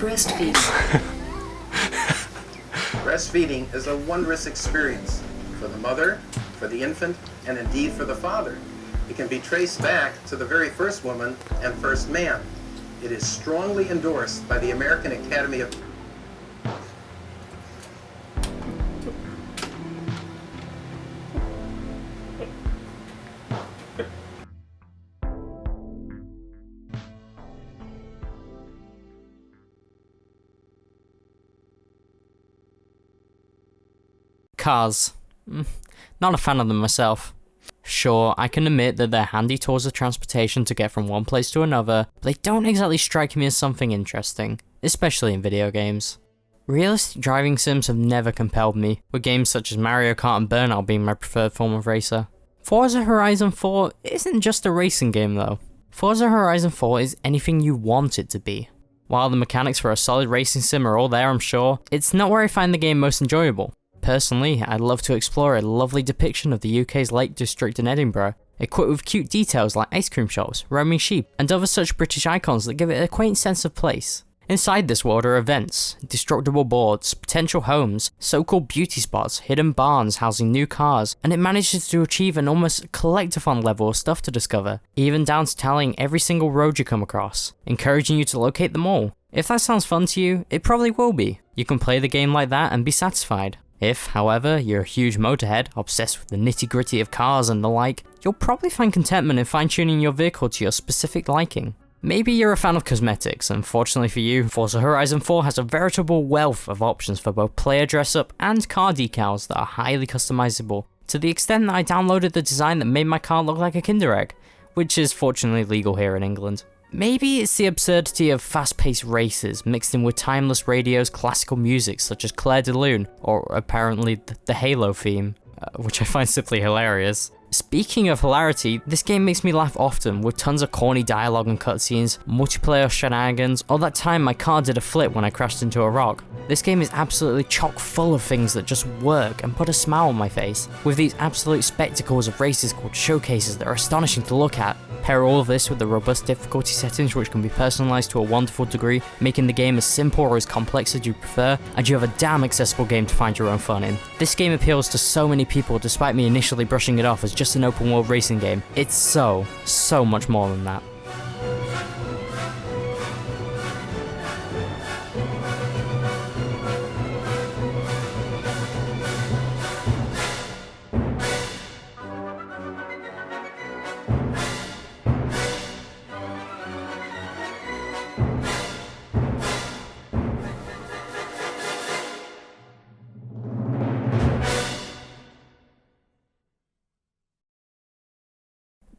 Breastfeeding. Breastfeeding is a wondrous experience for the mother, for the infant, and indeed for the father. It can be traced back to the very first woman and first man. It is strongly endorsed by the American Academy of... Cars. Not a fan of them myself. Sure, I can admit that they're handy tools of transportation to get from one place to another, but they don't exactly strike me as something interesting, especially in video games. Realistic driving sims have never compelled me, with games such as Mario Kart and Burnout being my preferred form of racer. Forza Horizon 4 isn't just a racing game though. Forza Horizon 4 is anything you want it to be. While the mechanics for a solid racing sim are all there, I'm sure, it's not where I find the game most enjoyable. Personally, I'd love to explore a lovely depiction of the UK's Lake District in Edinburgh, equipped with cute details like ice cream shops, roaming sheep, and other such British icons that give it a quaint sense of place. Inside this world are events, destructible boards, potential homes, so-called beauty spots, hidden barns housing new cars, and it manages to achieve an almost collectathon level of stuff to discover, even down to tallying every single road you come across, encouraging you to locate them all. If that sounds fun to you, it probably will be. You can play the game like that and be satisfied. If, however, you're a huge motorhead, obsessed with the nitty-gritty of cars and the like, you'll probably find contentment in fine-tuning your vehicle to your specific liking. Maybe you're a fan of cosmetics, and fortunately for you, Forza Horizon 4 has a veritable wealth of options for both player dress-up and car decals that are highly customizable, to the extent that I downloaded the design that made my car look like a Kinder Egg, which is fortunately legal here in England. Maybe it's the absurdity of fast-paced races mixed in with timeless radio's classical music such as Claire de Lune, or apparently the Halo theme, which I find simply hilarious. Speaking of hilarity, this game makes me laugh often, with tons of corny dialogue and cutscenes, multiplayer shenanigans, or that time my car did a flip when I crashed into a rock. This game is absolutely chock full of things that just work and put a smile on my face, with these absolute spectacles of races called showcases that are astonishing to look at. Pair all of this with the robust difficulty settings which can be personalised to a wonderful degree, making the game as simple or as complex as you prefer, and you have a damn accessible game to find your own fun in. This game appeals to so many people despite me initially brushing it off as just an open world racing game. It's so much more than that.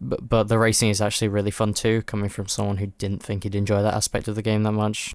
But the racing is actually really fun too, coming from someone who didn't think he'd enjoy that aspect of the game that much.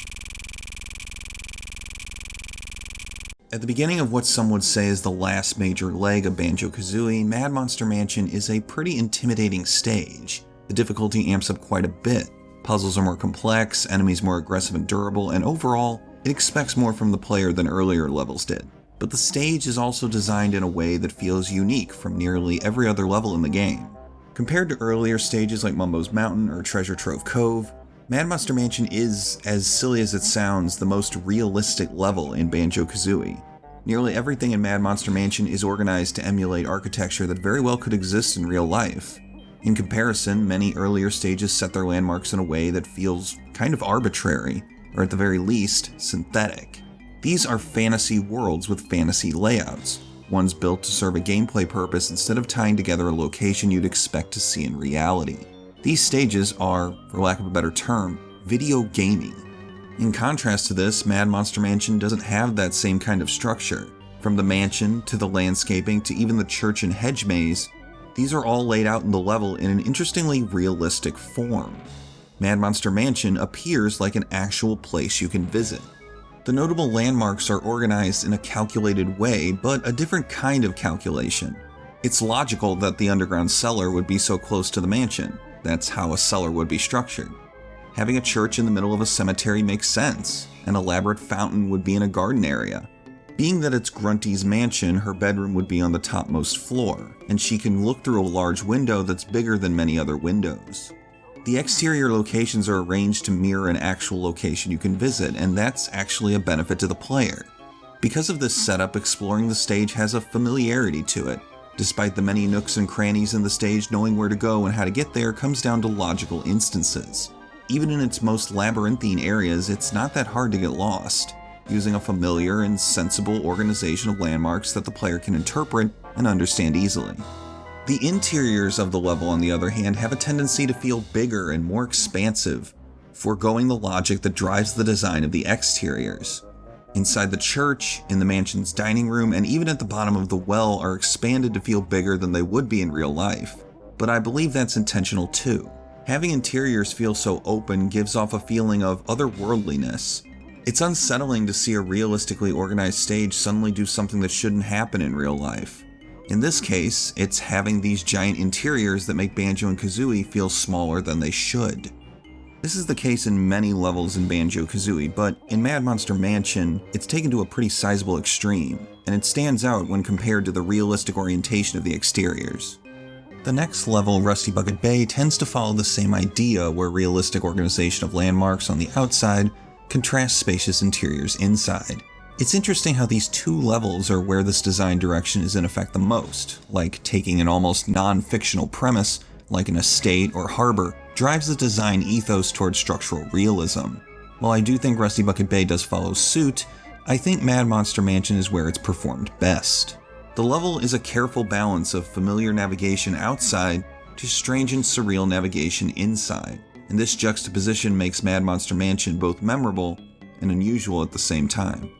At the beginning of what some would say is the last major leg of Banjo-Kazooie, Mad Monster Mansion is a pretty intimidating stage. The difficulty amps up quite a bit. Puzzles are more complex, enemies more aggressive and durable, and overall, it expects more from the player than earlier levels did. But the stage is also designed in a way that feels unique from nearly every other level in the game. Compared to earlier stages like Mumbo's Mountain or Treasure Trove Cove, Mad Monster Mansion is, as silly as it sounds, the most realistic level in Banjo-Kazooie. Nearly everything in Mad Monster Mansion is organized to emulate architecture that very well could exist in real life. In comparison, many earlier stages set their landmarks in a way that feels kind of arbitrary, or at the very least, synthetic. These are fantasy worlds with fantasy layouts. One's built to serve a gameplay purpose instead of tying together a location you'd expect to see in reality. These stages are, for lack of a better term, video gaming. In contrast to this, Mad Monster Mansion doesn't have that same kind of structure. From the mansion, to the landscaping, to even the church and hedge maze, these are all laid out in the level in an interestingly realistic form. Mad Monster Mansion appears like an actual place you can visit. The notable landmarks are organized in a calculated way, but a different kind of calculation. It's logical that the underground cellar would be so close to the mansion. That's how a cellar would be structured. Having a church in the middle of a cemetery makes sense. An elaborate fountain would be in a garden area. Being that it's Grunty's mansion, her bedroom would be on the topmost floor, and she can look through a large window that's bigger than many other windows. The exterior locations are arranged to mirror an actual location you can visit, and that's actually a benefit to the player. Because of this setup, exploring the stage has a familiarity to it. Despite the many nooks and crannies in the stage, knowing where to go and how to get there comes down to logical instances. Even in its most labyrinthine areas, it's not that hard to get lost, using a familiar and sensible organization of landmarks that the player can interpret and understand easily. The interiors of the level, on the other hand, have a tendency to feel bigger and more expansive, foregoing the logic that drives the design of the exteriors. Inside the church, in the mansion's dining room, and even at the bottom of the well are expanded to feel bigger than they would be in real life. But I believe that's intentional too. Having interiors feel so open gives off a feeling of otherworldliness. It's unsettling to see a realistically organized stage suddenly do something that shouldn't happen in real life. In this case, it's having these giant interiors that make Banjo and Kazooie feel smaller than they should. This is the case in many levels in Banjo-Kazooie, but in Mad Monster Mansion, it's taken to a pretty sizable extreme, and it stands out when compared to the realistic orientation of the exteriors. The next level, Rusty Bucket Bay, tends to follow the same idea, where realistic organization of landmarks on the outside contrasts spacious interiors inside. It's interesting how these two levels are where this design direction is in effect the most, like taking an almost non-fictional premise, like an estate or harbor, drives the design ethos towards structural realism. While I do think Rusty Bucket Bay does follow suit, I think Mad Monster Mansion is where it's performed best. The level is a careful balance of familiar navigation outside to strange and surreal navigation inside, and this juxtaposition makes Mad Monster Mansion both memorable and unusual at the same time.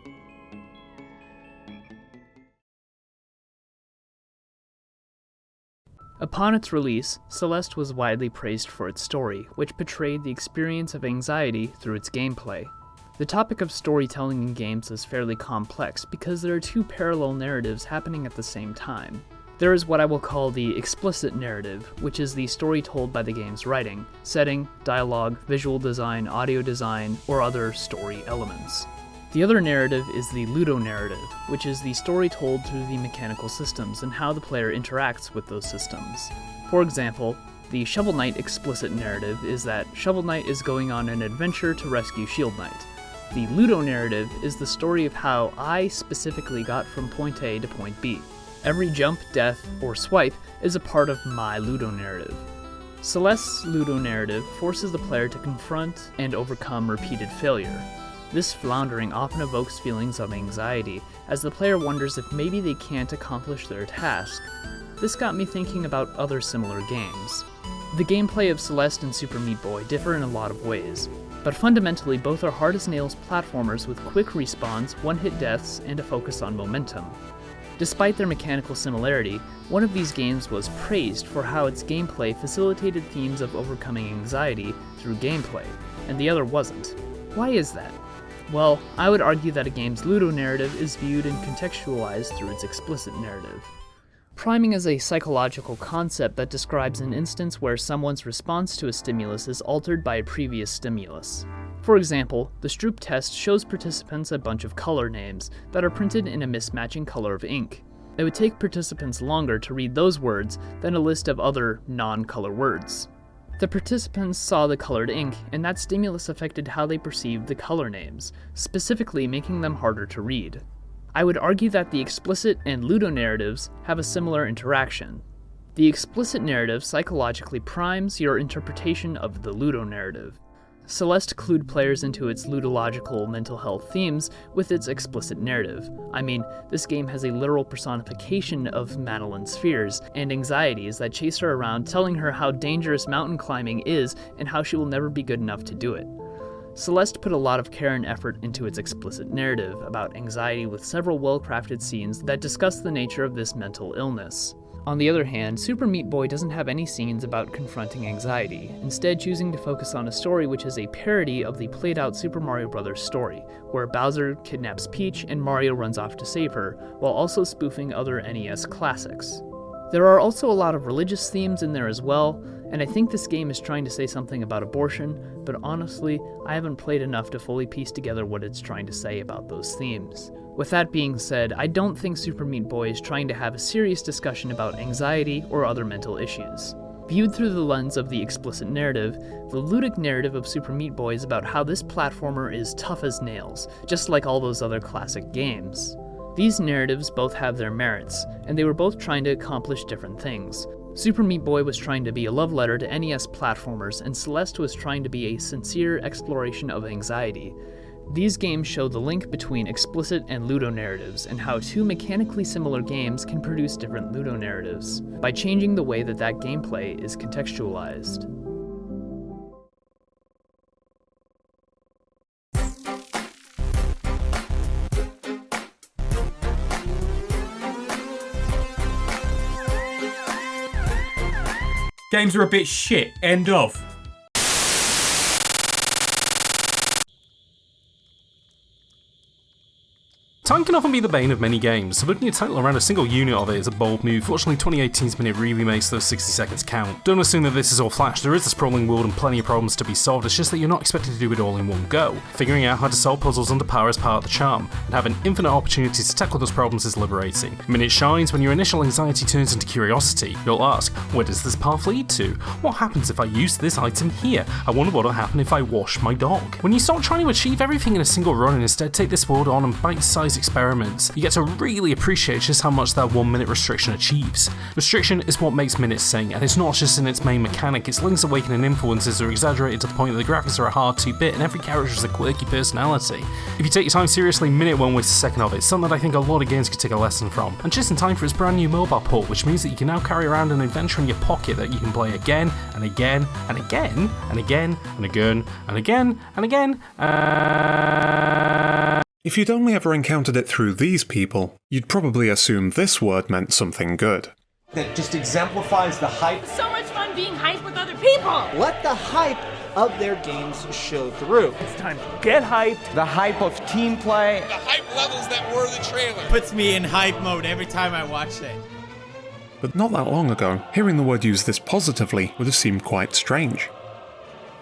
Upon its release, Celeste was widely praised for its story, which portrayed the experience of anxiety through its gameplay. The topic of storytelling in games is fairly complex because there are two parallel narratives happening at the same time. There is what I will call the explicit narrative, which is the story told by the game's writing, setting, dialogue, visual design, audio design, or other story elements. The other narrative is the ludonarrative, which is the story told through the mechanical systems and how the player interacts with those systems. For example, the Shovel Knight explicit narrative is that Shovel Knight is going on an adventure to rescue Shield Knight. The ludonarrative is the story of how I specifically got from point A to point B. Every jump, death, or swipe is a part of my ludonarrative. Celeste's ludonarrative forces the player to confront and overcome repeated failure. This floundering often evokes feelings of anxiety, as the player wonders if maybe they can't accomplish their task. This got me thinking about other similar games. The gameplay of Celeste and Super Meat Boy differ in a lot of ways, but fundamentally both are hard-as-nails platformers with quick respawns, one-hit deaths, and a focus on momentum. Despite their mechanical similarity, one of these games was praised for how its gameplay facilitated themes of overcoming anxiety through gameplay, and the other wasn't. Why is that? Well, I would argue that a game's ludonarrative is viewed and contextualized through its explicit narrative. Priming is a psychological concept that describes an instance where someone's response to a stimulus is altered by a previous stimulus. For example, the Stroop test shows participants a bunch of color names that are printed in a mismatching color of ink. It would take participants longer to read those words than a list of other non-color words. The participants saw the colored ink, and that stimulus affected how they perceived the color names, specifically making them harder to read. I would argue that the explicit and ludonarratives have a similar interaction. The explicit narrative psychologically primes your interpretation of the ludonarrative. Celeste clued players into its ludological mental health themes with its explicit narrative. I mean, this game has a literal personification of Madeline's fears and anxieties that chase her around, telling her how dangerous mountain climbing is and how she will never be good enough to do it. Celeste put a lot of care and effort into its explicit narrative about anxiety with several well-crafted scenes that discuss the nature of this mental illness. On the other hand, Super Meat Boy doesn't have any scenes about confronting anxiety, instead choosing to focus on a story which is a parody of the played-out Super Mario Bros. Story, where Bowser kidnaps Peach and Mario runs off to save her, while also spoofing other NES classics. There are also a lot of religious themes in there as well, and I think this game is trying to say something about abortion, but honestly, I haven't played enough to fully piece together what it's trying to say about those themes. With that being said, I don't think Super Meat Boy is trying to have a serious discussion about anxiety or other mental issues. Viewed through the lens of the explicit narrative, the ludic narrative of Super Meat Boy is about how this platformer is tough as nails, just like all those other classic games. These narratives both have their merits, and they were both trying to accomplish different things. Super Meat Boy was trying to be a love letter to NES platformers, and Celeste was trying to be a sincere exploration of anxiety. These games show the link between explicit and ludonarratives, and how two mechanically similar games can produce different ludonarratives, by changing the way that gameplay is contextualized. Games are a bit shit. End of. Time can often be the bane of many games, so putting a title around a single unit of it is a bold move. Fortunately, 2018's minute really makes those 60 seconds count. Don't assume that this is all flash, there is a sprawling world and plenty of problems to be solved, it's just that you're not expected to do it all in one go. Figuring out how to solve puzzles under power is part of the charm, and having infinite opportunities to tackle those problems is liberating. Minute shines when your initial anxiety turns into curiosity. You'll ask, where does this path lead to? What happens if I use this item here? I wonder what will happen if I wash my dog. When you stop trying to achieve everything in a single run and instead take this world on and bite-sized experiments, you get to really appreciate just how much that 1 minute restriction achieves. Restriction is what makes minutes sing, and it's not just in its main mechanic, its Link's Awakening influences are exaggerated to the point that the graphics are a hard 2-bit and every character has a quirky personality. If you take your time seriously, minute won't waste a second of it, something that I think a lot of games could take a lesson from. And just in time for its brand new mobile port, which means that you can now carry around an adventure in your pocket that you can play again and again and again and again and again and again and again. If you'd only ever encountered it through these people, you'd probably assume this word meant something good. That just exemplifies the hype. So much fun being hyped with other people! Let the hype of their games show through. It's time to get hyped. The hype of team play. The hype levels that were the trailer. Puts me in hype mode every time I watch it. But not that long ago, hearing the word used this positively would have seemed quite strange.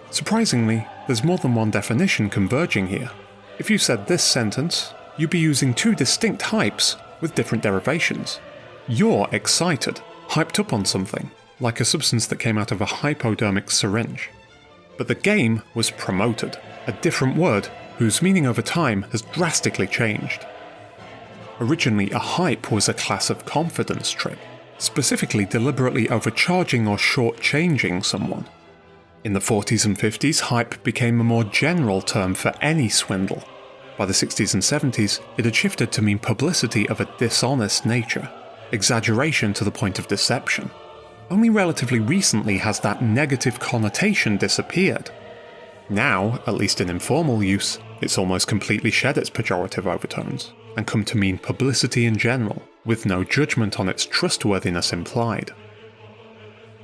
Surprisingly, there's more than one definition converging here. If you said this sentence, you'd be using two distinct hypes with different derivations. You're excited, hyped up on something, like a substance that came out of a hypodermic syringe. But the game was promoted, a different word whose meaning over time has drastically changed. Originally, a hype was a class of confidence trick, specifically deliberately overcharging or shortchanging someone. In the 40s and 50s, hype became a more general term for any swindle. By the 60s and 70s, it had shifted to mean publicity of a dishonest nature, exaggeration to the point of deception. Only relatively recently has that negative connotation disappeared. Now, at least in informal use, it's almost completely shed its pejorative overtones, and come to mean publicity in general, with no judgment on its trustworthiness implied.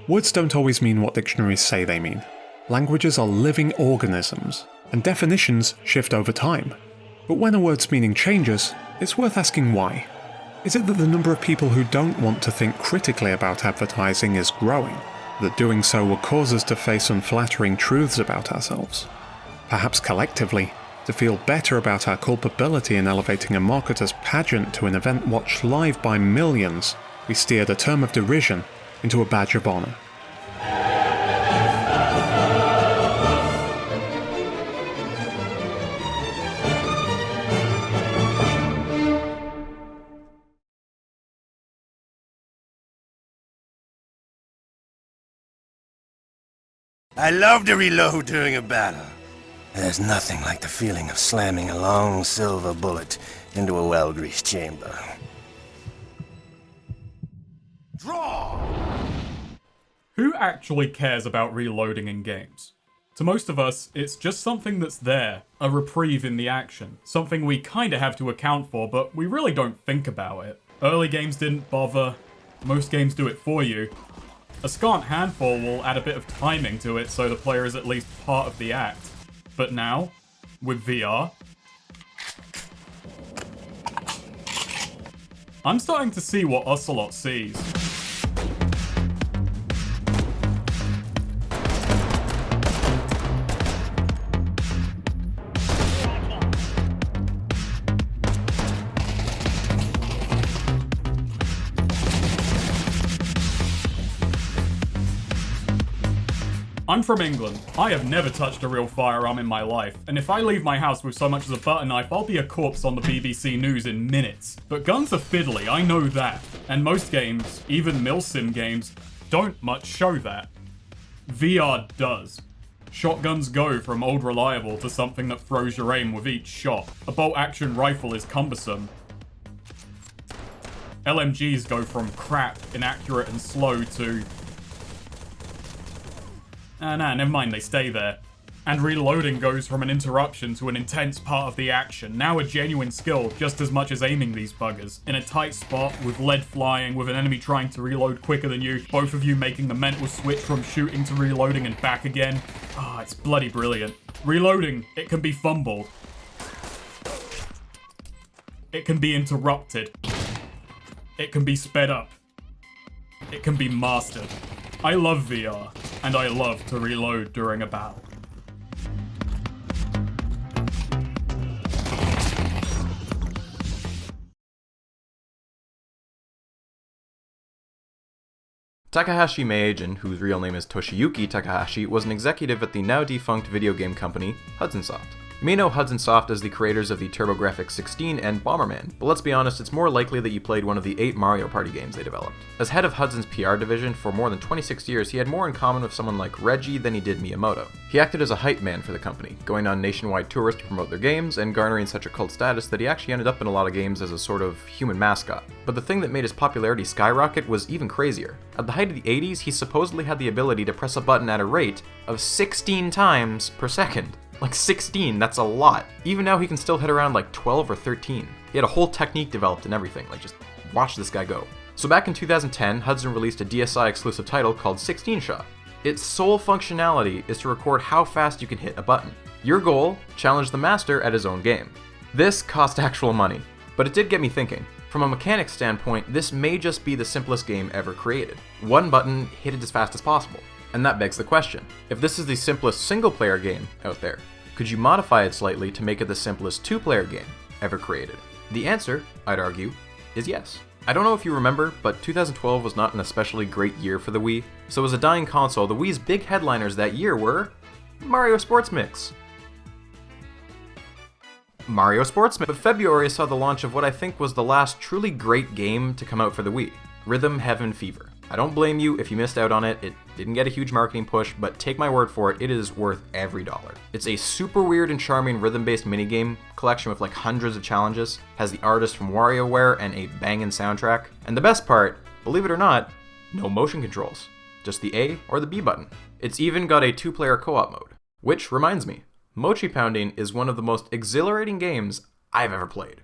Words don't always mean what dictionaries say they mean. Languages are living organisms, and definitions shift over time. But when a word's meaning changes, it's worth asking why. Is it that the number of people who don't want to think critically about advertising is growing? That doing so will cause us to face unflattering truths about ourselves? Perhaps collectively, to feel better about our culpability in elevating a marketer's pageant to an event watched live by millions, we steered a term of derision into a badge of honor. I love to reload during a battle. There's nothing like the feeling of slamming a long silver bullet into a well-greased chamber. Draw! Who actually cares about reloading in games? To most of us, it's just something that's there, a reprieve in the action, something we kinda have to account for, but we really don't think about it. Early games didn't bother, most games do it for you. A scant handful will add a bit of timing to it so the player is at least part of the act. But now, with VR, I'm starting to see what Ocelot sees. I'm from England. I have never touched a real firearm in my life, and if I leave my house with so much as a butter knife, I'll be a corpse on the BBC News in minutes. But guns are fiddly, I know that. And most games, even milsim games, don't much show that. VR does. Shotguns go from old reliable to something that throws your aim with each shot. A bolt-action rifle is cumbersome. LMGs go from crap, inaccurate and slow to... Nah, never mind, they stay there. And reloading goes from an interruption to an intense part of the action, now a genuine skill just as much as aiming these buggers. In a tight spot, with lead flying, with an enemy trying to reload quicker than you, both of you making the mental switch from shooting to reloading and back again. It's bloody brilliant. Reloading, it can be fumbled. It can be interrupted. It can be sped up. It can be mastered. I love VR, and I love to reload during a battle. Takahashi Meijin, whose real name is Toshiyuki Takahashi, was an executive at the now-defunct video game company Hudson Soft. You may know Hudson Soft as the creators of the TurboGrafx-16 and Bomberman, but let's be honest, it's more likely that you played one of the 8 Mario Party games they developed. As head of Hudson's PR division for more than 26 years, he had more in common with someone like Reggie than he did Miyamoto. He acted as a hype man for the company, going on nationwide tours to promote their games, and garnering such a cult status that he actually ended up in a lot of games as a sort of human mascot. But the thing that made his popularity skyrocket was even crazier. At the height of the 80s, he supposedly had the ability to press a button at a rate of 16 times per second. Like 16, that's a lot. Even now he can still hit around like 12 or 13. He had a whole technique developed and everything, like just watch this guy go. So back in 2010, Hudson released a DSi exclusive title called 16 Shot. Its sole functionality is to record how fast you can hit a button. Your goal? Challenge the master at his own game. This cost actual money, but it did get me thinking. From a mechanics standpoint, this may just be the simplest game ever created. One button, hit it as fast as possible. And that begs the question, if this is the simplest single-player game out there, could you modify it slightly to make it the simplest two-player game ever created? The answer, I'd argue, is yes. I don't know if you remember, but 2012 was not an especially great year for the Wii. So as a dying console, the Wii's big headliners that year were Mario Sports Mix. But February saw the launch of what I think was the last truly great game to come out for the Wii, Rhythm Heaven Fever. I don't blame you if you missed out on it. It didn't get a huge marketing push, but take my word for it, it is worth every dollar. It's a super weird and charming rhythm-based minigame collection with like hundreds of challenges, has the artist from WarioWare and a bangin' soundtrack, and the best part, believe it or not, no motion controls, just the A or the B button. It's even got a 2-player co-op mode. Which reminds me, Mochi Pounding is one of the most exhilarating games I've ever played.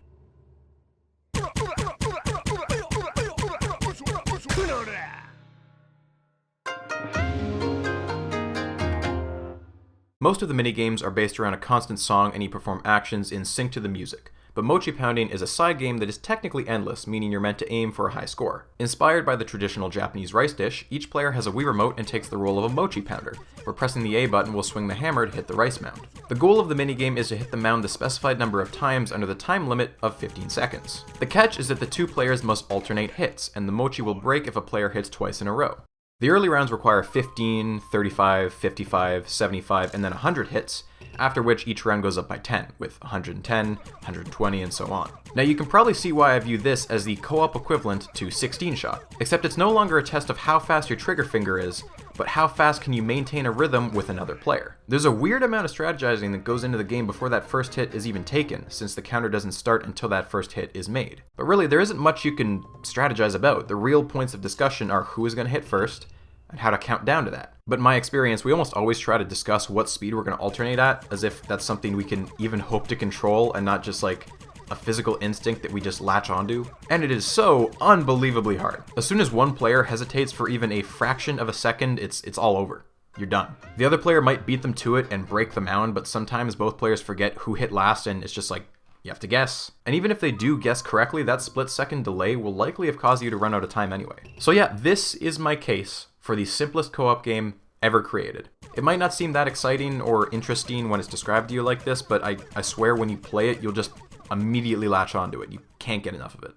Most of the minigames are based around a constant song and you perform actions in sync to the music, but Mochi Pounding is a side game that is technically endless, meaning you're meant to aim for a high score. Inspired by the traditional Japanese rice dish, each player has a Wii remote and takes the role of a mochi pounder, where pressing the A button will swing the hammer to hit the rice mound. The goal of the minigame is to hit the mound the specified number of times under the time limit of 15 seconds. The catch is that the two players must alternate hits, and the mochi will break if a player hits twice in a row. The early rounds require 15, 35, 55, 75, and then 100 hits, after which each round goes up by 10, with 110, 120, and so on. Now you can probably see why I view this as the co-op equivalent to 16 Shot, except it's no longer a test of how fast your trigger finger is, but how fast can you maintain a rhythm with another player. There's a weird amount of strategizing that goes into the game before that first hit is even taken, since the counter doesn't start until that first hit is made. But really, there isn't much you can strategize about. The real points of discussion are who is going to hit first, and how to count down to that. But in my experience, we almost always try to discuss what speed we're going to alternate at, as if that's something we can even hope to control and not just like a physical instinct that we just latch onto. And it is so unbelievably hard. As soon as one player hesitates for even a fraction of a second, it's all over. You're done. The other player might beat them to it and break the mound, but sometimes both players forget who hit last and it's just like, you have to guess. And even if they do guess correctly, that split-second delay will likely have caused you to run out of time anyway. So yeah, this is my case for the simplest co-op game ever created. It might not seem that exciting or interesting when it's described to you like this, but I swear when you play it, you'll just immediately latch onto it. You can't get enough of it.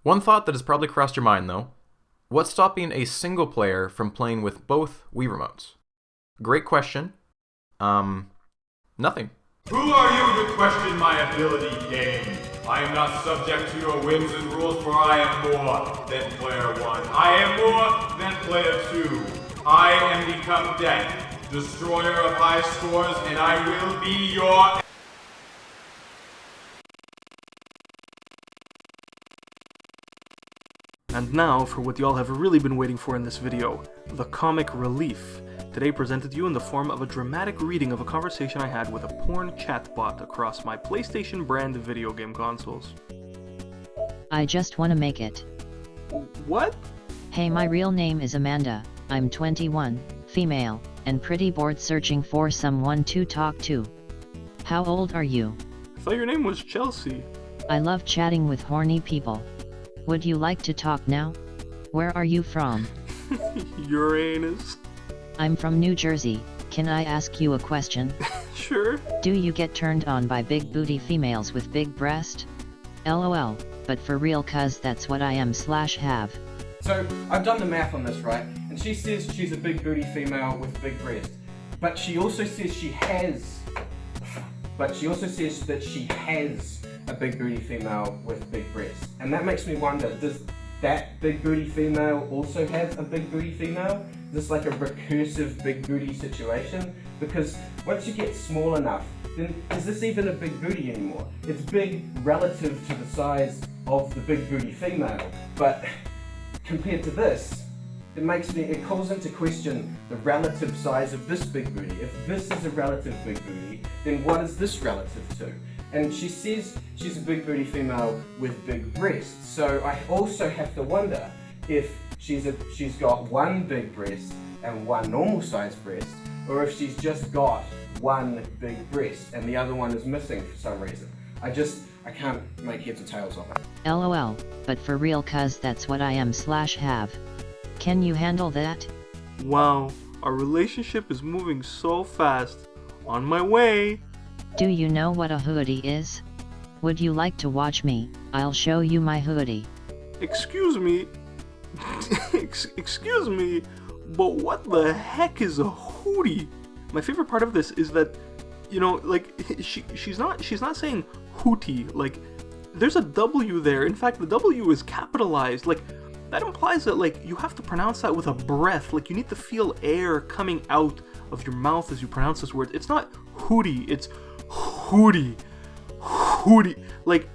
One thought that has probably crossed your mind though, what's stopping a single player from playing with both Wii remotes? Great question. Nothing. Who are you to question my ability, game? I am not subject to your whims and rules, for I am more than player 1. I am more than player 2. I am become death, destroyer of high scores, and I will be your... And now for what y'all have really been waiting for in this video, the comic relief. Today presented to you in the form of a dramatic reading of a conversation I had with a porn chatbot across my PlayStation brand video game consoles. I just wanna make it. What? Hey, my real name is Amanda, I'm 21, female, and pretty bored searching for someone to talk to. How old are you? I thought your name was Chelsea. I love chatting with horny people. Would you like to talk now? Where are you from? Uranus. I'm from New Jersey. Can I ask you a question? Sure. Do you get turned on by big booty females with big breast? LOL, but for real, cuz that's what I am/have. So, I've done the math on this, right? And she says she's a big booty female with big breast. But she also says she has... But she also says that she has a big booty female with big breasts. And that makes me wonder, does that big booty female also have a big booty female? Is this like a recursive big booty situation? Because once you get small enough, then is this even a big booty anymore? It's big relative to the size of the big booty female, but compared to this, it calls into question the relative size of this big booty. If this is a relative big booty, then what is this relative to? And she says she's a big booty female with big breasts. So I also have to wonder if she's got one big breast and one normal sized breast, or if she's just got one big breast and the other one is missing for some reason. I can't make heads or tails of it. LOL, but for real, cuz that's what I am/have. Can you handle that? Wow, our relationship is moving so fast. On my way. Do you know what a hoodie is? Would you like to watch me? I'll show you my hoodie. Excuse me. Excuse me, but what the heck is a hoodie? My favorite part of this is that, you know, like, she's not saying hootie. Like, there's a W there. In fact, the W is capitalized. Like, that implies that, like, you have to pronounce that with a breath. Like, you need to feel air coming out of your mouth as you pronounce this word. It's not hootie, it's hootie. Hootie. Like,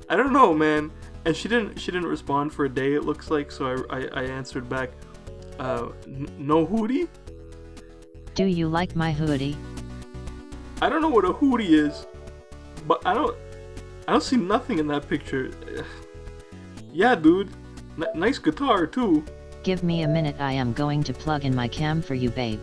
I don't know, man. And she didn't respond for a day, it looks like, so I answered back, no hoodie? Do you like my hoodie? I don't know what a hoodie is, but I don't see nothing in that picture. Yeah, dude. Nice guitar, too. Give me a minute, I am going to plug in my cam for you, babe.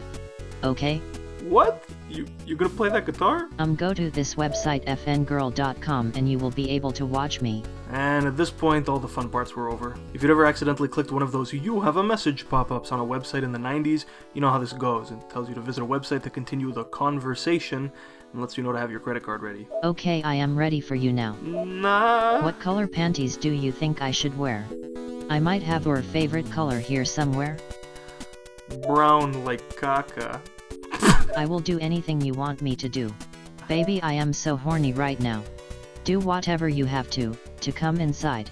Okay? What? You gonna play that guitar? Go to this website fngirl.com and you will be able to watch me. And at this point, all the fun parts were over. If you'd ever accidentally clicked one of those "you have a message" pop-ups on a website in the 90s, you know how this goes. It tells you to visit a website to continue the conversation and lets you know to have your credit card ready. Okay, I am ready for you now. Nah. What color panties do you think I should wear? I might have your favorite color here somewhere. Brown like caca. I will do anything you want me to do. Baby, I am so horny right now. Do whatever you have to come inside.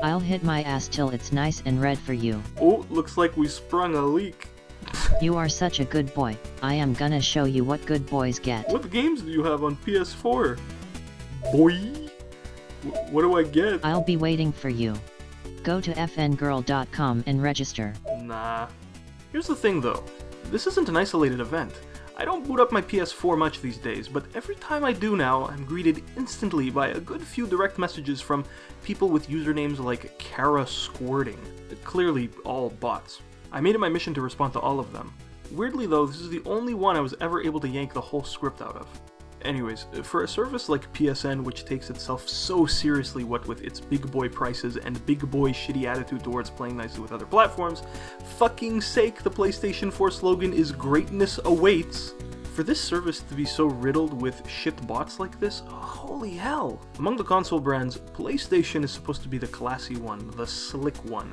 I'll hit my ass till it's nice and red for you. Oh, looks like we sprung a leak. You are such a good boy. I am gonna show you what good boys get. What games do you have on PS4? Boy? What do I get? I'll be waiting for you. Go to fngirl.com and register. Nah. Here's the thing though. This isn't an isolated event. I don't boot up my PS4 much these days, but every time I do now, I'm greeted instantly by a good few direct messages from people with usernames like Kara Squirting. Clearly all bots. I made it my mission to respond to all of them. Weirdly though, this is the only one I was ever able to yank the whole script out of. Anyways, for a service like PSN, which takes itself so seriously what with its big boy prices and big boy shitty attitude towards playing nicely with other platforms, fucking sake, the PlayStation 4 slogan is "greatness awaits." For this service to be so riddled with shit bots like this, holy hell. Among the console brands, PlayStation is supposed to be the classy one, the slick one.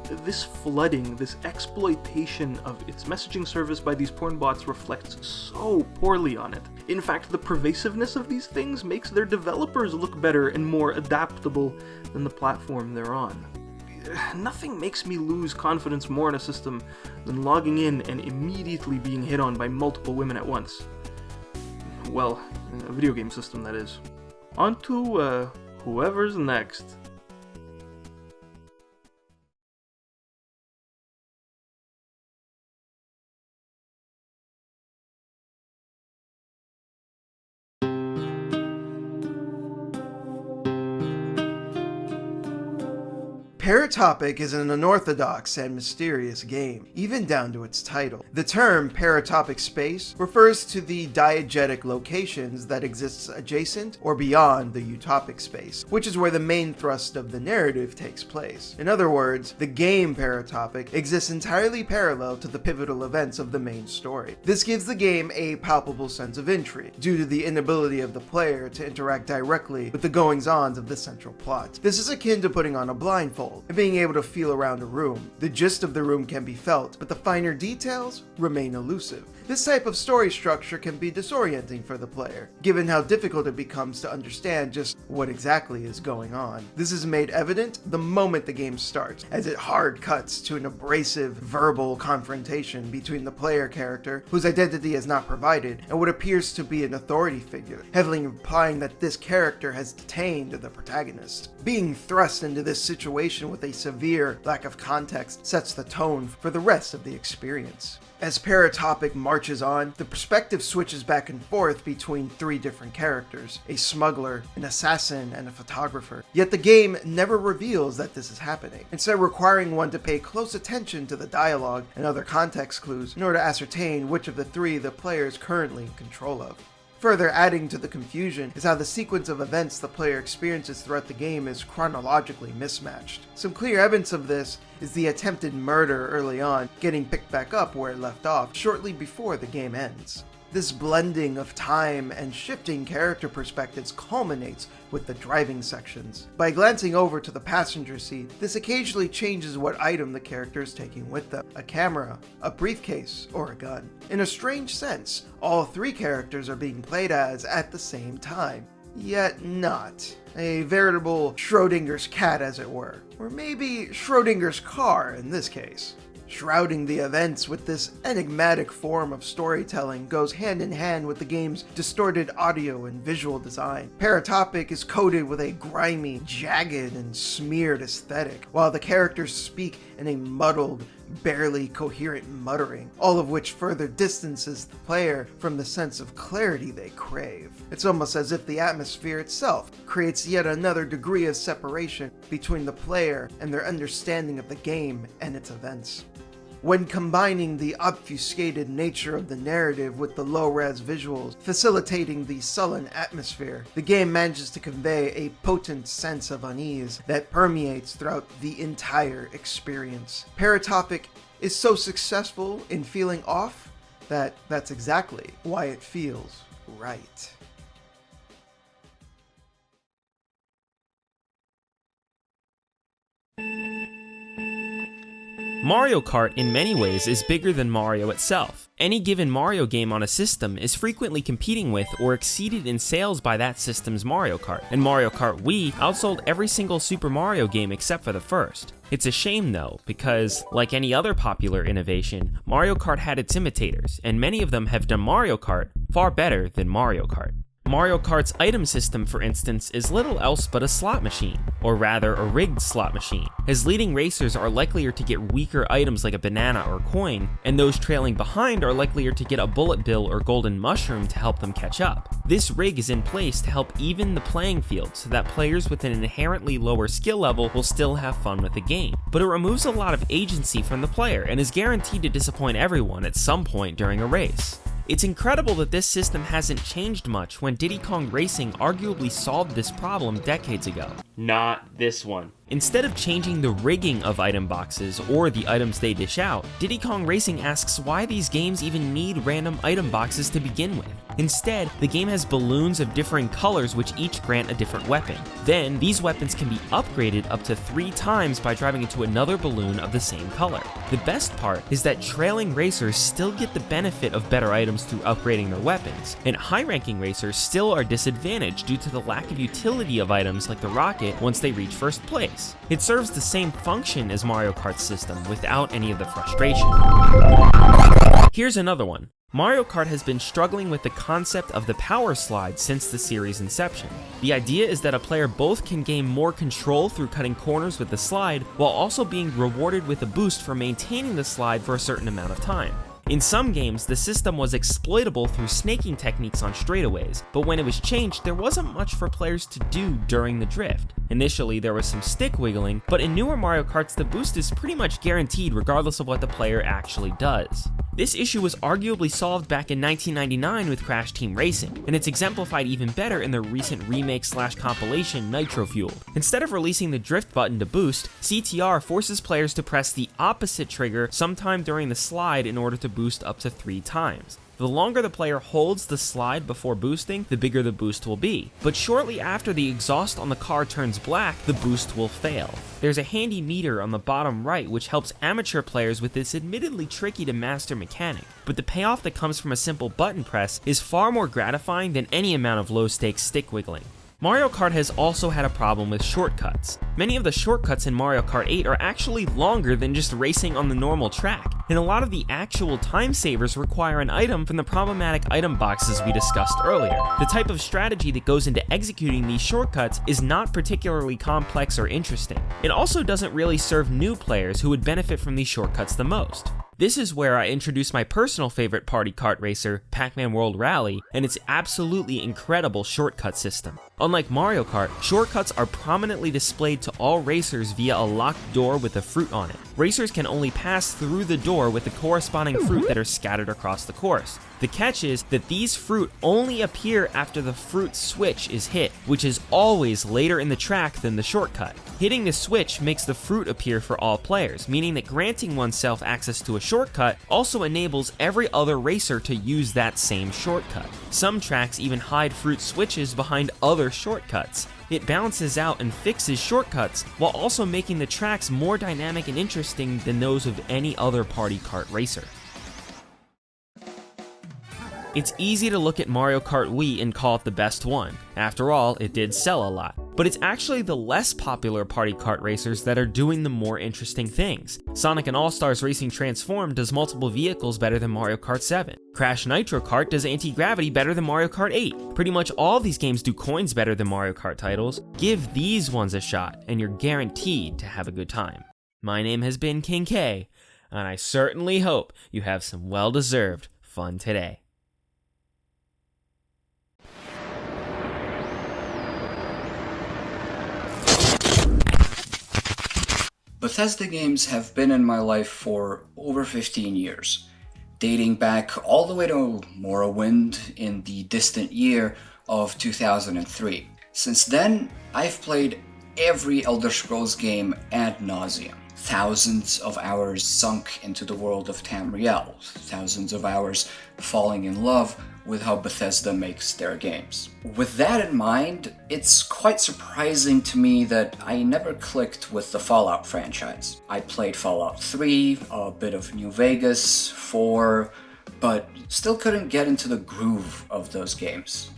This flooding, this exploitation of its messaging service by these porn bots reflects so poorly on it. In fact, the pervasiveness of these things makes their developers look better and more adaptable than the platform they're on. Nothing makes me lose confidence more in a system than logging in and immediately being hit on by multiple women at once. Well, a video game system, that is. On to, whoever's next. Paratopic is an unorthodox and mysterious game, even down to its title. The term paratopic space refers to the diegetic locations that exist adjacent or beyond the utopic space, which is where the main thrust of the narrative takes place. In other words, the game Paratopic exists entirely parallel to the pivotal events of the main story. This gives the game a palpable sense of intrigue, due to the inability of the player to interact directly with the goings-ons of the central plot. This is akin to putting on a blindfold and being able to feel around a room. The gist of the room can be felt, but the finer details remain elusive. This type of story structure can be disorienting for the player, given how difficult it becomes to understand just what exactly is going on. This is made evident the moment the game starts, as it hard cuts to an abrasive verbal confrontation between the player character, whose identity is not provided, and what appears to be an authority figure, heavily implying that this character has detained the protagonist. Being thrust into this situation with a severe lack of context sets the tone for the rest of the experience. As Paratopic marches on, the perspective switches back and forth between three different characters: a smuggler, an assassin, and a photographer. Yet the game never reveals that this is happening, instead requiring one to pay close attention to the dialogue and other context clues in order to ascertain which of the three the player is currently in control of. Further adding to the confusion is how the sequence of events the player experiences throughout the game is chronologically mismatched. Some clear evidence of this is the attempted murder early on, getting picked back up where it left off shortly before the game ends. This blending of time and shifting character perspectives culminates with the driving sections. By glancing over to the passenger seat, this occasionally changes what item the character is taking with them: a camera, a briefcase, or a gun. In a strange sense, all three characters are being played as at the same time. Yet not. A veritable Schrodinger's cat, as it were. Or maybe Schrodinger's car in this case. Shrouding the events with this enigmatic form of storytelling goes hand in hand with the game's distorted audio and visual design. Paratopic is coated with a grimy, jagged, and smeared aesthetic, while the characters speak in a muddled, barely coherent muttering, all of which further distances the player from the sense of clarity they crave. It's almost as if the atmosphere itself creates yet another degree of separation between the player and their understanding of the game and its events. When combining the obfuscated nature of the narrative with the low-res visuals, facilitating the sullen atmosphere, the game manages to convey a potent sense of unease that permeates throughout the entire experience. Paratopic is so successful in feeling off that that's exactly why it feels right. Mario Kart in many ways is bigger than Mario itself. Any given Mario game on a system is frequently competing with or exceeded in sales by that system's Mario Kart, and Mario Kart Wii outsold every single Super Mario game except for the first. It's a shame though, because, like any other popular innovation, Mario Kart had its imitators, and many of them have done Mario Kart far better than Mario Kart. Mario Kart's item system, for instance, is little else but a slot machine, or rather a rigged slot machine, as leading racers are likelier to get weaker items like a banana or coin, and those trailing behind are likelier to get a bullet bill or golden mushroom to help them catch up. This rig is in place to help even the playing field so that players with an inherently lower skill level will still have fun with the game, but it removes a lot of agency from the player and is guaranteed to disappoint everyone at some point during a race. It's incredible that this system hasn't changed much when Diddy Kong Racing arguably solved this problem decades ago. Not this one. Instead of changing the rigging of item boxes or the items they dish out, Diddy Kong Racing asks why these games even need random item boxes to begin with. Instead, the game has balloons of differing colors which each grant a different weapon. Then, these weapons can be upgraded up to 3 times by driving into another balloon of the same color. The best part is that trailing racers still get the benefit of better items through upgrading their weapons, and high-ranking racers still are disadvantaged due to the lack of utility of items like the rocket once they reach first place. It serves the same function as Mario Kart's system without any of the frustration. Here's another one. Mario Kart has been struggling with the concept of the power slide since the series' inception. The idea is that a player both can gain more control through cutting corners with the slide, while also being rewarded with a boost for maintaining the slide for a certain amount of time. In some games, the system was exploitable through snaking techniques on straightaways, but when it was changed, there wasn't much for players to do during the drift. Initially, there was some stick wiggling, but in newer Mario Karts, the boost is pretty much guaranteed regardless of what the player actually does. This issue was arguably solved back in 1999 with Crash Team Racing, and it's exemplified even better in the recent remake/compilation Nitro Fueled. Instead of releasing the drift button to boost, CTR forces players to press the opposite trigger sometime during the slide in order to boost up to 3 times. The longer the player holds the slide before boosting, the bigger the boost will be. But shortly after the exhaust on the car turns black, the boost will fail. There's a handy meter on the bottom right which helps amateur players with this admittedly tricky to master mechanic, but the payoff that comes from a simple button press is far more gratifying than any amount of low-stakes stick wiggling. Mario Kart has also had a problem with shortcuts. Many of the shortcuts in Mario Kart 8 are actually longer than just racing on the normal track, and a lot of the actual time savers require an item from the problematic item boxes we discussed earlier. The type of strategy that goes into executing these shortcuts is not particularly complex or interesting. It also doesn't really serve new players who would benefit from these shortcuts the most. This is where I introduce my personal favorite party kart racer, Pac-Man World Rally, and its absolutely incredible shortcut system. Unlike Mario Kart, shortcuts are prominently displayed to all racers via a locked door with a fruit on it. Racers can only pass through the door with the corresponding fruit that are scattered across the course. The catch is that these fruit only appear after the fruit switch is hit, which is always later in the track than the shortcut. Hitting the switch makes the fruit appear for all players, meaning that granting oneself access to a shortcut also enables every other racer to use that same shortcut. Some tracks even hide fruit switches behind other shortcuts. It balances out and fixes shortcuts while also making the tracks more dynamic and interesting than those of any other party kart racer. It's easy to look at Mario Kart Wii and call it the best one. After all, it did sell a lot. But it's actually the less popular party kart racers that are doing the more interesting things. Sonic and All-Stars Racing Transformed does multiple vehicles better than Mario Kart 7. Crash Nitro Kart does anti-gravity better than Mario Kart 8. Pretty much all these games do coins better than Mario Kart titles. Give these ones a shot, and you're guaranteed to have a good time. My name has been King K, and I certainly hope you have some well-deserved fun today. Bethesda games have been in my life for over 15 years, dating back all the way to Morrowind in the distant year of 2003. Since then, I've played every Elder Scrolls game ad nauseum. Thousands of hours sunk into the world of Tamriel, thousands of hours falling in love with how Bethesda makes their games. With that in mind, it's quite surprising to me that I never clicked with the Fallout franchise. I played Fallout 3, a bit of New Vegas, 4, but still couldn't get into the groove of those games.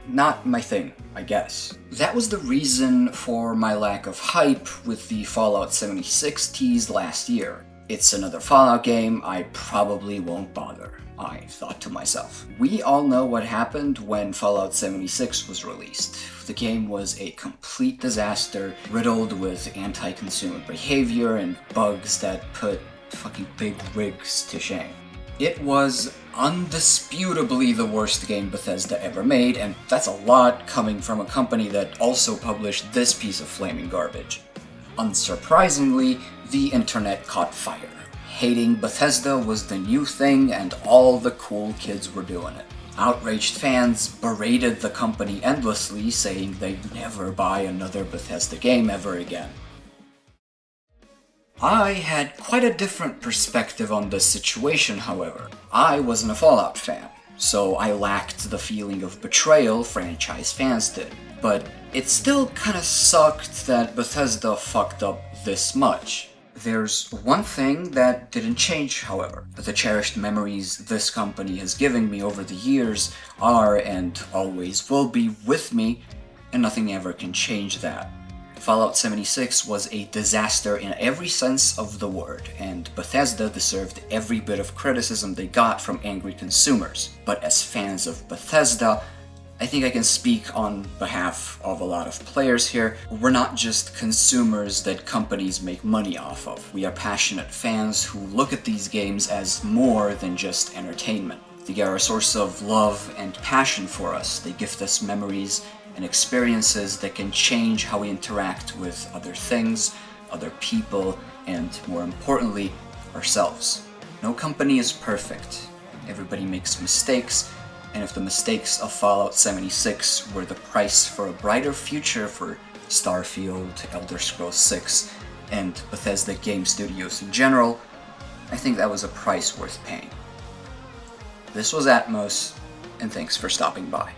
Not my thing, I guess. That was the reason for my lack of hype with the Fallout 76 tease last year. It's another Fallout game, I probably won't bother, I thought to myself. We all know what happened when Fallout 76 was released. The game was a complete disaster, riddled with anti-consumer behavior and bugs that put fucking big rigs to shame. It was undisputably the worst game Bethesda ever made, and that's a lot coming from a company that also published this piece of flaming garbage. Unsurprisingly, the internet caught fire. Hating Bethesda was the new thing, and all the cool kids were doing it. Outraged fans berated the company endlessly, saying they'd never buy another Bethesda game ever again. I had quite a different perspective on this situation, however. I wasn't a Fallout fan, so I lacked the feeling of betrayal franchise fans did. But it still kinda sucked that Bethesda fucked up this much. There's one thing that didn't change, however. The cherished memories this company has given me over the years are and always will be with me, and nothing ever can change that. Fallout 76 was a disaster in every sense of the word, and Bethesda deserved every bit of criticism they got from angry consumers. But as fans of Bethesda, I think I can speak on behalf of a lot of players here. We're not just consumers that companies make money off of. We are passionate fans who look at these games as more than just entertainment. They are a source of love and passion for us. They gift us memories and experiences that can change how we interact with other things, other people, and more importantly, ourselves. No company is perfect. Everybody makes mistakes, and if the mistakes of Fallout 76 were the price for a brighter future for Starfield, Elder Scrolls 6, and Bethesda Game Studios in general, I think that was a price worth paying. This was Atmos, and thanks for stopping by.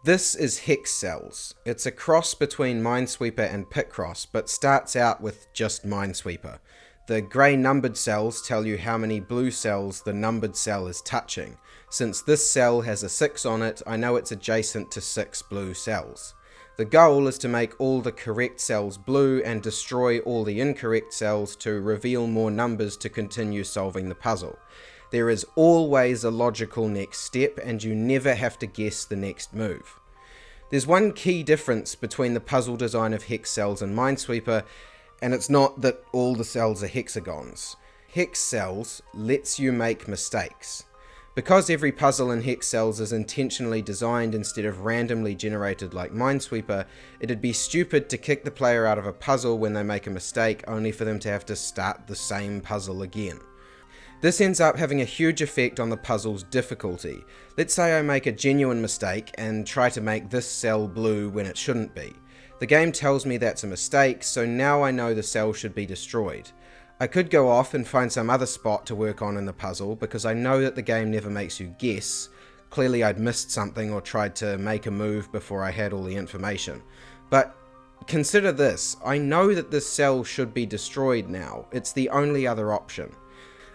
This is Hex Cells. It's a cross between Minesweeper and Picross, but starts out with just Minesweeper. The grey numbered cells tell you how many blue cells the numbered cell is touching. Since this cell has a 6 on it, I know it's adjacent to 6 blue cells. The goal is to make all the correct cells blue and destroy all the incorrect cells to reveal more numbers to continue solving the puzzle. There is always a logical next step, and you never have to guess the next move. There's one key difference between the puzzle design of Hex Cells and Minesweeper, and it's not that all the cells are hexagons. Hex Cells lets you make mistakes. Because every puzzle in Hex Cells is intentionally designed instead of randomly generated like Minesweeper, it'd be stupid to kick the player out of a puzzle when they make a mistake only for them to have to start the same puzzle again. This ends up having a huge effect on the puzzle's difficulty. Let's say I make a genuine mistake and try to make this cell blue when it shouldn't be. The game tells me that's a mistake, so now I know the cell should be destroyed. I could go off and find some other spot to work on in the puzzle because I know that the game never makes you guess. Clearly I'd missed something or tried to make a move before I had all the information. But consider this, I know that this cell should be destroyed now. It's the only other option.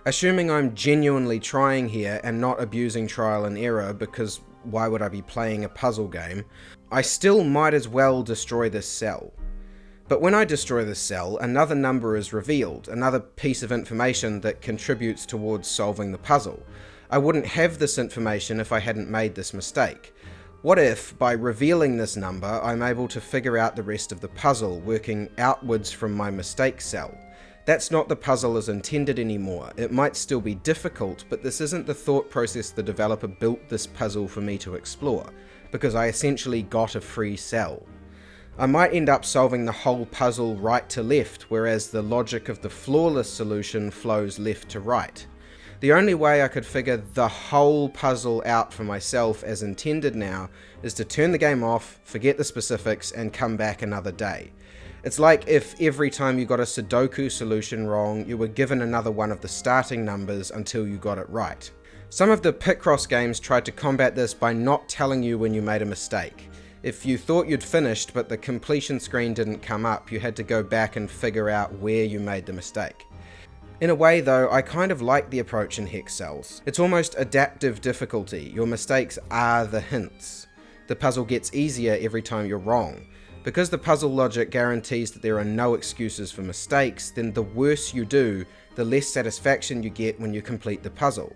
Assuming I'm genuinely trying here and not abusing trial and error, because why would I be playing a puzzle game, I still might as well destroy this cell. But when I destroy this cell, another number is revealed, another piece of information that contributes towards solving the puzzle. I wouldn't have this information if I hadn't made this mistake. What if, by revealing this number, I'm able to figure out the rest of the puzzle, working outwards from my mistake cell? That's not the puzzle as intended anymore. It might still be difficult, but this isn't the thought process the developer built this puzzle for me to explore, because I essentially got a free cell. I might end up solving the whole puzzle right to left, whereas the logic of the flawless solution flows left to right. The only way I could figure the whole puzzle out for myself as intended now is to turn the game off, forget the specifics, and come back another day. It's like if every time you got a Sudoku solution wrong, you were given another one of the starting numbers until you got it right. Some of the Picross games tried to combat this by not telling you when you made a mistake. If you thought you'd finished but the completion screen didn't come up, you had to go back and figure out where you made the mistake. In a way though, I kind of like the approach in Hex Cells. It's almost adaptive difficulty. Your mistakes are the hints. The puzzle gets easier every time you're wrong. Because the puzzle logic guarantees that there are no excuses for mistakes, then the worse you do, the less satisfaction you get when you complete the puzzle.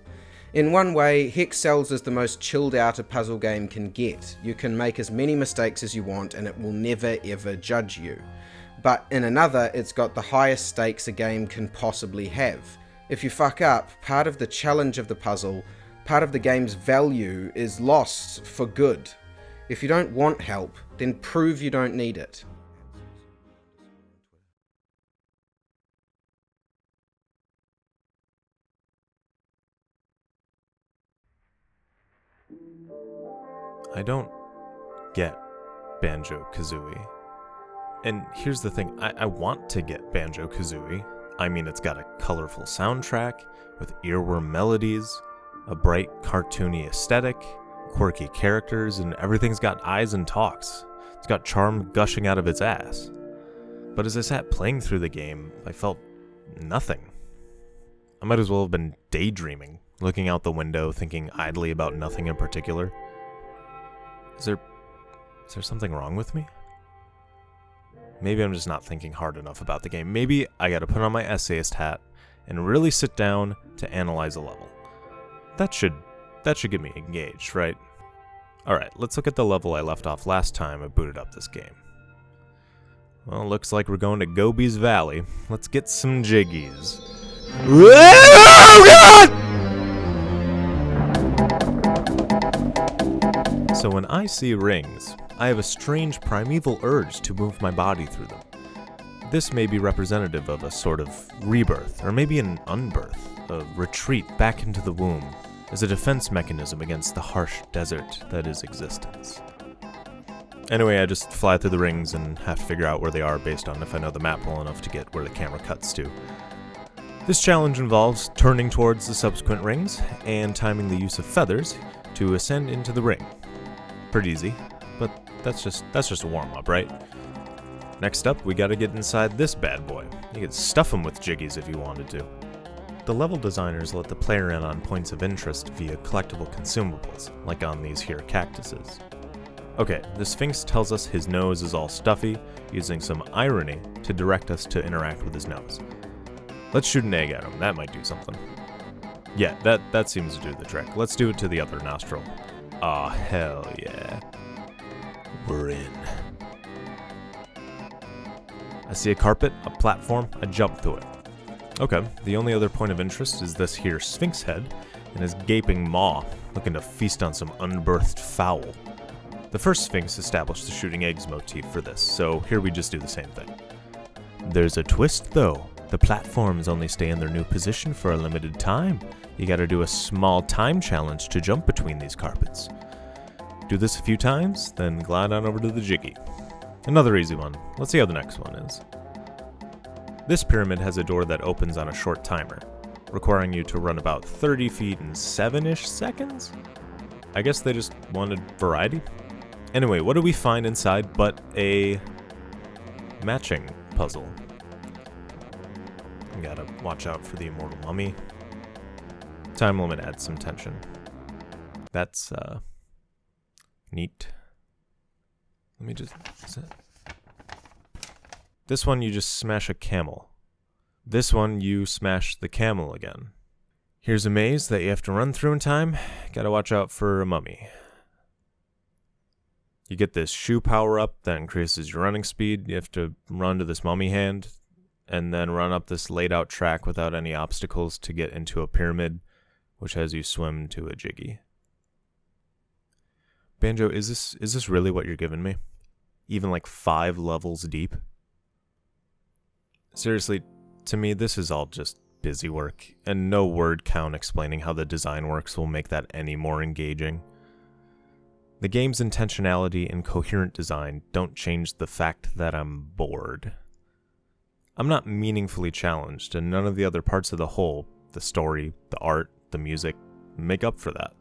In one way, Hex Cells is the most chilled out a puzzle game can get. You can make as many mistakes as you want and it will never ever judge you. But in another, it's got the highest stakes a game can possibly have. If you fuck up, part of the challenge of the puzzle, part of the game's value is lost for good. If you don't want help, then prove you don't need it. I don't get Banjo-Kazooie. And here's the thing, I want to get Banjo-Kazooie. I mean, it's got a colorful soundtrack with earworm melodies, a bright cartoony aesthetic, quirky characters, and everything's got eyes and talks. It's got charm gushing out of its ass. But as I sat playing through the game, I felt nothing. I might as well have been daydreaming, looking out the window, thinking idly about nothing in particular. Is there something wrong with me? Maybe I'm just not thinking hard enough about the game. Maybe I gotta put on my essayist hat and really sit down to analyze a level. That should get me engaged, right? Alright, let's look at the level I left off last time I booted up this game. Well, looks like we're going to Gobi's Valley. Let's get some jiggies. Oh, God! So when I see rings, I have a strange primeval urge to move my body through them. This may be representative of a sort of rebirth, or maybe an unbirth, a retreat back into the womb, as a defense mechanism against the harsh desert that is existence. Anyway, I just fly through the rings and have to figure out where they are based on if I know the map well enough to get where the camera cuts to. This challenge involves turning towards the subsequent rings and timing the use of feathers to ascend into the ring. Pretty easy, but that's just a warm-up, right? Next up, we gotta get inside this bad boy. You could stuff him with jiggies if you wanted to. The level designers let the player in on points of interest via collectible consumables, like on these here cactuses. Okay, the Sphinx tells us his nose is all stuffy, using some irony to direct us to interact with his nose. Let's shoot an egg at him, that might do something. Yeah, that seems to do the trick. Let's do it to the other nostril. Aw, hell yeah. We're in. I see a carpet, a platform, I jump through it. Okay, the only other point of interest is this here Sphinx head and his gaping maw, looking to feast on some unbirthed fowl. The first Sphinx established the shooting eggs motif for this, so here we just do the same thing. There's a twist though. The platforms only stay in their new position for a limited time. You gotta do a small time challenge to jump between these carpets. Do this a few times, then glide on over to the jiggy. Another easy one. Let's see how the next one is. This pyramid has a door that opens on a short timer, requiring you to run about 30 feet in 7-ish seconds? I guess they just wanted variety? Anyway, what do we find inside but a matching puzzle? You gotta watch out for the immortal mummy. Time limit adds some tension. That's, neat. Let me just... This one you just smash a camel. This one you smash the camel again. Here's a maze that you have to run through in time. Gotta watch out for a mummy. You get this shoe power up that increases your running speed. You have to run to this mummy hand and then run up this laid out track without any obstacles to get into a pyramid, which has you swim to a jiggy. Banjo, is this really what you're giving me? Even like 5 levels deep? Seriously, to me this is all just busy work, and no word count explaining how the design works will make that any more engaging. The game's intentionality and coherent design don't change the fact that I'm bored. I'm not meaningfully challenged, and none of the other parts of the whole, the story, the art, the music, make up for that.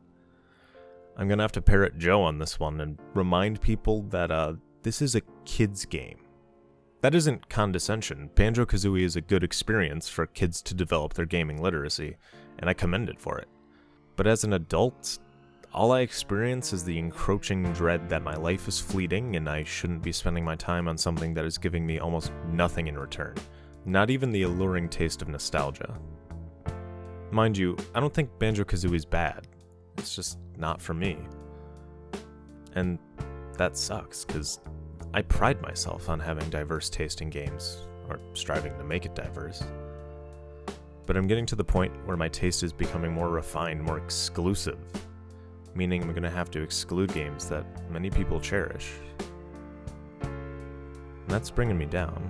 I'm gonna have to parrot Joe on this one and remind people that this is a kid's game. That isn't condescension. Banjo-Kazooie is a good experience for kids to develop their gaming literacy, and I commend it for it. But as an adult, all I experience is the encroaching dread that my life is fleeting and I shouldn't be spending my time on something that is giving me almost nothing in return. Not even the alluring taste of nostalgia. Mind you, I don't think Banjo-Kazooie is bad. It's just not for me. And that sucks, because I pride myself on having diverse taste in games, or striving to make it diverse. But I'm getting to the point where my taste is becoming more refined, more exclusive, meaning I'm going to have to exclude games that many people cherish. And that's bringing me down.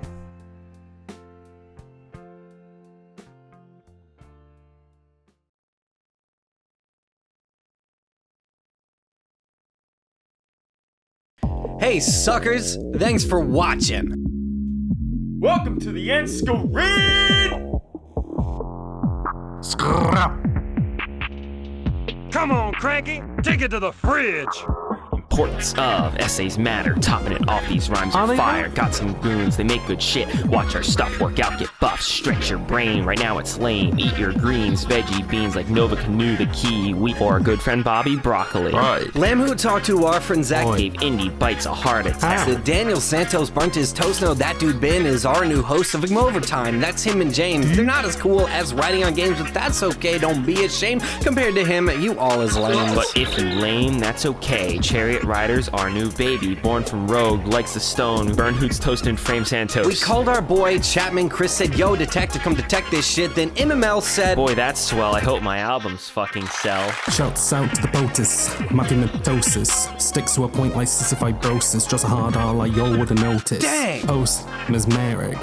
Hey suckers, thanks for watching. Welcome to the end screen! Scrap. Come on, Cranky, take it to the fridge. Importance of essays matter, topping it off, these rhymes are fire. Got some goons, they make good shit. Watch our stuff work out, get buffed, stretch your brain. Right now it's lame. Eat your greens, veggie beans like Novacanoo, the kiwi, or our good friend Bobbybroccoli. Right. LambHoot talked to our friend Zac. Gave indie bites a heart attack. The Daniel Santos burnt his toast. No, that dude Ben is our new host of Overtime. That's him and James. They're not as cool as writing on games, but that's okay. Don't be ashamed. Compared to him, you all is lame. But if you lame, that's okay. Chariot Rider's our new baby, born from Rogue, likes the stone, burn Hoot's toast and frame Santos. We called our boy Chapman. Chris said, yo, detective, come detect this shit. Then MML said, boy, that's swell. I hope my albums fucking sell. Shouts out to the POTUS, mathematosis. Sticks to a point like cystic fibrosis. Just a hard R like y'all would've noticed. Dang! PostMesmeric.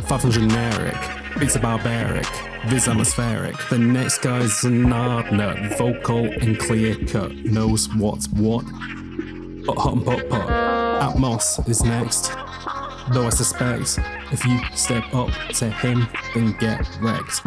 Far from generic. Beats are barbaric. Viz atmospheric. The next guy's a nerd nut. Vocal and clear cut. Knows what's what. But hot and pot pot. Atmos is next. Though I suspect if you step up to him, then get wrecked.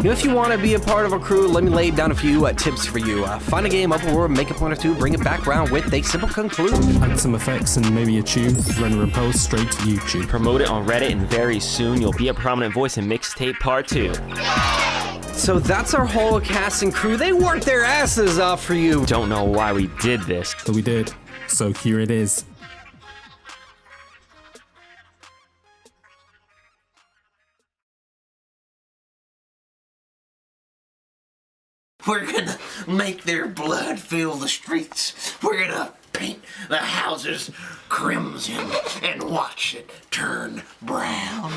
If you want to be a part of our crew, let me lay down a few tips for you. Find a game, upload, make a point or two, bring it back around with a simple conclusion. Add some effects and maybe a tune, render and post straight to YouTube. Promote it on Reddit, and very soon you'll be a prominent voice in Mixtape Part 2. So that's our whole cast and crew. They worked their asses off for you. Don't know why we did this. But we did. So here it is. We're gonna make their blood fill the streets. We're gonna paint the houses crimson and watch it turn brown.